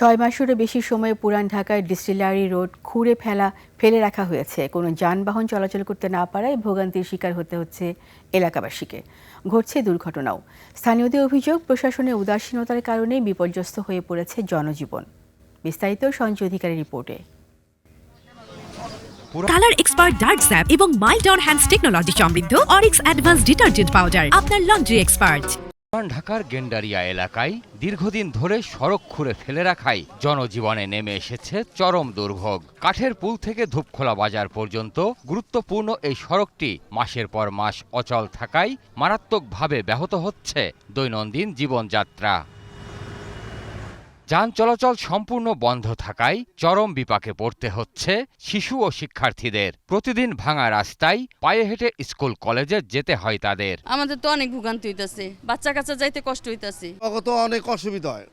6 মাসেরও বেশি সময় পুরান ঢাকার ডিস্টিলারি রোড খুঁড়ে ফেলে রাখা হয়েছে। কোনো যানবাহন চলাচল করতে না পারায় ভোগান্তির শিকার হতে হচ্ছে এলাকাবাসীকে। ঘটছে দুর্ঘটনাও। স্থানীয়দের অভিযোগ, প্রশাসনের উদাসীনতার কারণে বিপর্যস্ত হয়ে পড়েছে জনজীবন। বিস্তারিত সঞ্জয় অধিকারী রিপোর্টে। কালার এক্সপার্ট ডার্ক স্যাপ এবং মাইল্ড অন হ্যান্ডস টেকনোলজি সমৃদ্ধ অরিক্স অ্যাডভান্স ডিটারজেন্ট পাউডার আপনার লন্ড্রি এক্সপার্ট। ঢাকার গেন্ডারিয়া এলাকায় দীর্ঘদিন ধরে সড়ক খুঁড়ে ফেলে রাখায় জনজীবনে নেমে এসেছে চরম দুর্ভোগ। কাঠের পুল থেকে ধূপখোলা বাজার পর্যন্ত গুরুত্বপূর্ণ এই সড়কটি মাসের পর মাস অচল থাকায় মারাত্মকভাবে ব্যাহত হচ্ছে দৈনন্দিন জীবনযাত্রা। যান চলাচল সম্পূর্ণ বন্ধ থাকায় চরম বিপাকে পড়তে হচ্ছে শিশু ও শিক্ষার্থীদের। প্রতিদিন ভাঙা রাস্তায় পায়ে হেঁটে স্কুল কলেজে যেতে হয় তাদের। আমাদের তো অনেক ভোগান্তি হইতাছে, বাচ্চা কাচ্চা যাইতে কষ্ট হইতাছে। তো অনেক অসুবিধা হয়,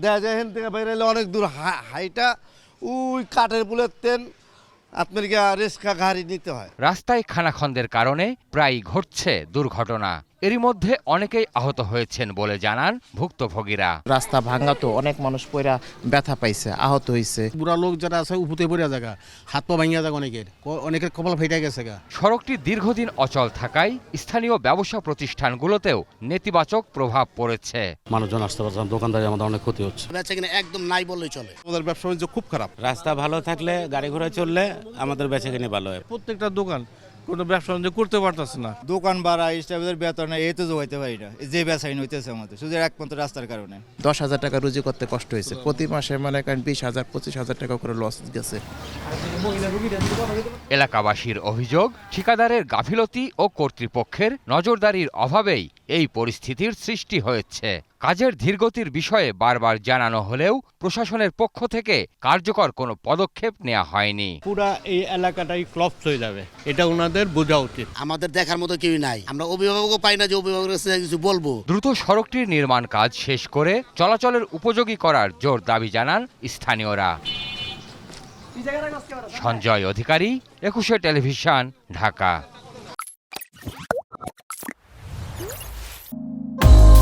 দেখা যায় এখান থেকে বাইরে অনেক দূর হাইটা ওই কাঠের পুলের তেন আপনার রিক্সা গাড়ি নিতে হয়। রাস্তায় খানাখন্দের কারণে প্রায়ই ঘটছে দুর্ঘটনা। এরই মধ্যে অনেকেই আহত হয়েছেন বলে জানান ভুক্তভোগীরা। রাস্তা ভাঙা তো অনেক মানুষ পয়রা ব্যথা পাইছে, আহত হয়েছে। বুড়া লোক যারা আছে উপুতে পড়ে জায়গা, হাত পা ভাঙিয়া যাক, অনেকের কপাল ফেটে গেছে গা। সড়কটি দীর্ঘদিন অচল থাকায় স্থানীয় ব্যবসা প্রতিষ্ঠানগুলোতেও নেতিবাচক প্রভাব পড়েছে। মানুষজন আসতে পারছে না, দোকানদারি আমাদের অনেক ক্ষতি হচ্ছে। বেচা কিনা একদম নাই বললেই চলে। আমাদের ব্যবসা বাণিজ্য খুব খারাপ। রাস্তা ভালো থাকলে, গাড়ি ঘোড়া চললে আমাদের বেচা কিনে ভালো হয়। প্রত্যেকটা দোকান কোনো ব্যবসা বাণিজ্য করতে পারতেছে না। দোকান ভাড়া, স্টাফের বেতন এই তো জোগাইতে পারি না, যে বেচাইন হইতেছে আমাদের শুধু একমাত্র রাস্তার কারণে। 10,000 টাকা রুজি করতে কষ্ট হয়েছে। প্রতি মাসে মানে 20,000 25,000 টাকা করে লস গেছে। এলাকাবাসীর অভিযোগ, ঠিকাদারের গাফিলতি ও কর্তৃপক্ষের নজরদারির অভাবেই এই পরিস্থিতির সৃষ্টি হয়েছে। কাজের ধীরগতির বিষয়ে বারবার জানানো হলেও প্রশাসনের পক্ষ থেকে কার্যকর কোনো পদক্ষেপ নেওয়া হয়নি। পুরা এই এলাকাটাই ক্লপস হয়ে যাবে, এটা ওনাদের বোঝা উচিত। আমাদের দেখার মতো কেউ নাই, আমরা অভিভাবকও পাই না যে অভিভাবকের কাছে কিছু বলবো। দ্রুত সড়কটির নির্মাণ কাজ শেষ করে চলাচলের উপযোগী করার জোর দাবি জানান স্থানীয়রা। সঞ্জয় অধিকারী, 21 টেলিভিশন, ঢাকা।